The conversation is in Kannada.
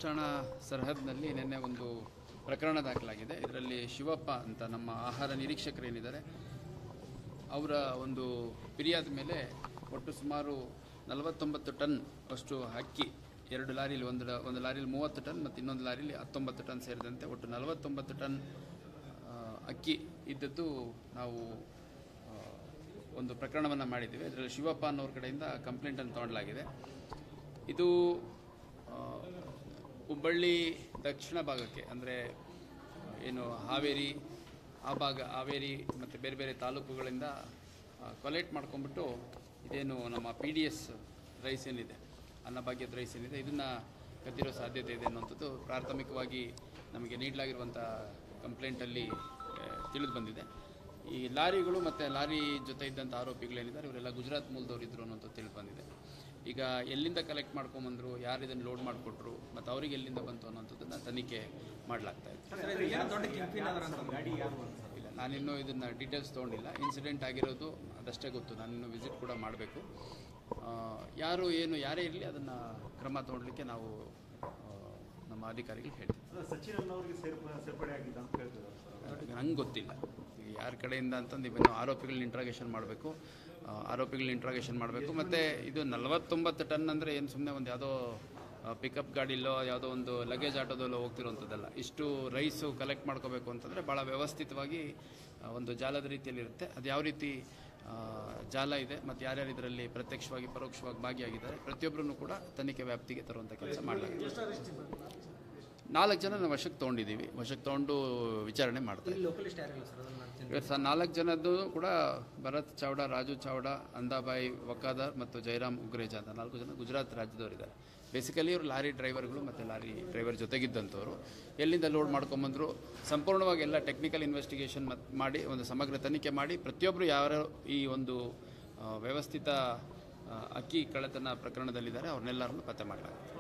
ಠಾಣಾ ಸರಹದ್ನಲ್ಲಿ ನಿನ್ನೆ ಒಂದು ಪ್ರಕರಣ ದಾಖಲಾಗಿದೆ. ಇದರಲ್ಲಿ ಶಿವಪ್ಪ ಅಂತ ನಮ್ಮ ಆಹಾರ ನಿರೀಕ್ಷಕರೇನಿದ್ದಾರೆ ಅವರ ಒಂದು ಫಿರ್ಯಾದ್ ಮೇಲೆ ಒಟ್ಟು ಸುಮಾರು 49 ಟನ್ ಅಷ್ಟು ಅಕ್ಕಿ, 2 ಲಾರಿಲಿ, ಒಂದು ಲಾರಿಲಿ 30 ಟನ್ ಮತ್ತು ಇನ್ನೊಂದು ಲಾರಿಲಿ 19 ಟನ್ ಸೇರಿದಂತೆ ಒಟ್ಟು 49 ಟನ್ ಅಕ್ಕಿ ಇದ್ದದ್ದು ನಾವು ಒಂದು ಪ್ರಕರಣವನ್ನು ಮಾಡಿದ್ದೀವಿ. ಇದರಲ್ಲಿ ಶಿವಪ್ಪ ಅನ್ನೋರ ಕಡೆಯಿಂದ ಕಂಪ್ಲೇಂಟನ್ನು ತಗೊಳ್ಳಲಾಗಿದೆ. ಇದು ಹುಬ್ಬಳ್ಳಿ ದಕ್ಷಿಣ ಭಾಗಕ್ಕೆ, ಅಂದರೆ ಏನು ಹಾವೇರಿ ಆ ಭಾಗ, ಹಾವೇರಿ ಮತ್ತು ಬೇರೆ ಬೇರೆ ತಾಲೂಕುಗಳಿಂದ ಕಲೆಕ್ಟ್ ಮಾಡ್ಕೊಂಡ್ಬಿಟ್ಟು ಇದೇನು ನಮ್ಮ PDS ರೈಸ್ ಏನಿದೆ, ಅನ್ನಭಾಗ್ಯದ ರೈಸ್ ಏನಿದೆ, ಇದನ್ನು ಕದ್ದಿರೋ ಸಾಧ್ಯತೆ ಇದೆ ಅನ್ನುವಂಥದ್ದು ಪ್ರಾಥಮಿಕವಾಗಿ ನಮಗೆ ನೀಡಲಾಗಿರುವಂಥ ಕಂಪ್ಲೇಂಟಲ್ಲಿ ತಿಳಿದು ಬಂದಿದೆ. ಈ ಲಾರಿಗಳು ಮತ್ತು ಲಾರಿ ಜೊತೆ ಇದ್ದಂಥ ಆರೋಪಿಗಳೇನಿದ್ದಾರೆ ಇವರೆಲ್ಲ ಗುಜರಾತ್ ಮೂಲದವ್ರು ಇದ್ದರು ಅನ್ನೋಂಥದ್ದು ತಿಳಿದು ಬಂದಿದೆ. ಈಗ ಎಲ್ಲಿಂದ ಕಲೆಕ್ಟ್ ಮಾಡ್ಕೊಂಬಂದರು, ಯಾರು ಇದನ್ನು ಲೋಡ್ ಮಾಡಿಕೊಟ್ರು ಮತ್ತು ಅವರಿಗೆ ಎಲ್ಲಿಂದ ಬಂತು ಅನ್ನೋಂಥದ್ದನ್ನು ತನಿಖೆ ಮಾಡಲಾಗ್ತಾ ಇದೆ. ಇಲ್ಲ, ನಾನಿನ್ನೂ ಇದನ್ನು ಡೀಟೇಲ್ಸ್ ತೊಗೊಂಡಿಲ್ಲ. ಇನ್ಸಿಡೆಂಟ್ ಆಗಿರೋದು ಅದಷ್ಟೇ ಗೊತ್ತು. ನಾನಿನ್ನೂ ವಿಸಿಟ್ ಕೂಡ ಮಾಡಬೇಕು. ಯಾರು ಏನು ಯಾರೇ ಇರಲಿ ಅದನ್ನು ಕ್ರಮ ತೊಗೊಳ್ಲಿಕ್ಕೆ ನಾವು ನಮ್ಮ ಅಧಿಕಾರಿಗಳಿಗೆ ಹೇಳ್ತೀವಿ. ನಂಗೆ ಗೊತ್ತಿಲ್ಲ ಯಾರ ಕಡೆಯಿಂದ ಅಂತಂದು. ಇವೇನು ಆರೋಪಿಗಳನ್ನ ಇಂಟ್ರಾಗೇಷನ್ ಮಾಡಬೇಕು, ಮತ್ತು ಇದು 49 ಟನ್ ಅಂದರೆ ಏನು ಸುಮ್ಮನೆ ಒಂದು ಯಾವುದೋ ಪಿಕಪ್ ಗಾಡಿಲೋ ಯಾವುದೋ ಒಂದು ಲಗೇಜ್ ಆಟೋದಲ್ಲೋ ಹೋಗ್ತಿರೋಂಥದ್ದಲ್ಲ. ಇಷ್ಟು ರೈಸು ಕಲೆಕ್ಟ್ ಮಾಡ್ಕೋಬೇಕು ಅಂತಂದರೆ ಭಾಳ ವ್ಯವಸ್ಥಿತವಾಗಿ ಒಂದು ಜಾಲದ ರೀತಿಯಲ್ಲಿರುತ್ತೆ. ಅದು ಯಾವ ರೀತಿ ಜಾಲ ಇದೆ ಮತ್ತು ಯಾರ್ಯಾರು ಇದರಲ್ಲಿ ಪ್ರತ್ಯಕ್ಷವಾಗಿ ಪರೋಕ್ಷವಾಗಿ ಭಾಗಿಯಾಗಿದ್ದಾರೆ ಪ್ರತಿಯೊಬ್ಬರನ್ನು ಕೂಡ ತನಿಖೆ ವ್ಯಾಪ್ತಿಗೆ ತರುವಂಥ ಕೆಲಸ ಮಾಡಲಾಗಿದೆ. 4 ಜನ ನಾವು ವಶಕ್ಕೆ ತೊಗೊಂಡಿದ್ದೀವಿ. ವಶಕ್ಕೆ ತೊಗೊಂಡು ವಿಚಾರಣೆ ಮಾಡ್ತೀವಿ. ಇವತ್ತು 4 ಜನದ್ದು ಕೂಡ ಭರತ್ ಚಾವ್ಡಾ, ರಾಜು ಚಾವ್ಡಾ, ಅಂದಾಬಾಯಿ ವಕಾದರ್ ಮತ್ತು ಜೈರಾಮ್ ಉಗ್ರೇಜಾ ಅಂತ 4 ಜನ ಗುಜರಾತ್ ರಾಜ್ಯದವರಿದ್ದಾರೆ. ಬೇಸಿಕಲಿ ಇವರು ಲಾರಿ ಡ್ರೈವರ್ಗಳು ಮತ್ತು ಲಾರಿ ಡ್ರೈವರ್ ಜೊತೆಗಿದ್ದಂಥವ್ರು. ಎಲ್ಲಿಂದ ಲೋಡ್ ಮಾಡ್ಕೊಂಬಂದರು ಸಂಪೂರ್ಣವಾಗಿ ಎಲ್ಲ ಟೆಕ್ನಿಕಲ್ ಇನ್ವೆಸ್ಟಿಗೇಷನ್ ಮಾಡಿ ಒಂದು ಸಮಗ್ರ ತನಿಖೆ ಮಾಡಿ ಪ್ರತಿಯೊಬ್ಬರು ಯಾರು ಈ ಒಂದು ವ್ಯವಸ್ಥಿತ ಅಕ್ಕಿ ಕಳ್ಳತನ ಪ್ರಕರಣದಲ್ಲಿದ್ದಾರೆ ಅವ್ರನ್ನೆಲ್ಲರನ್ನು ಪತ್ತೆ ಮಾಡಲಾಗುತ್ತೆ.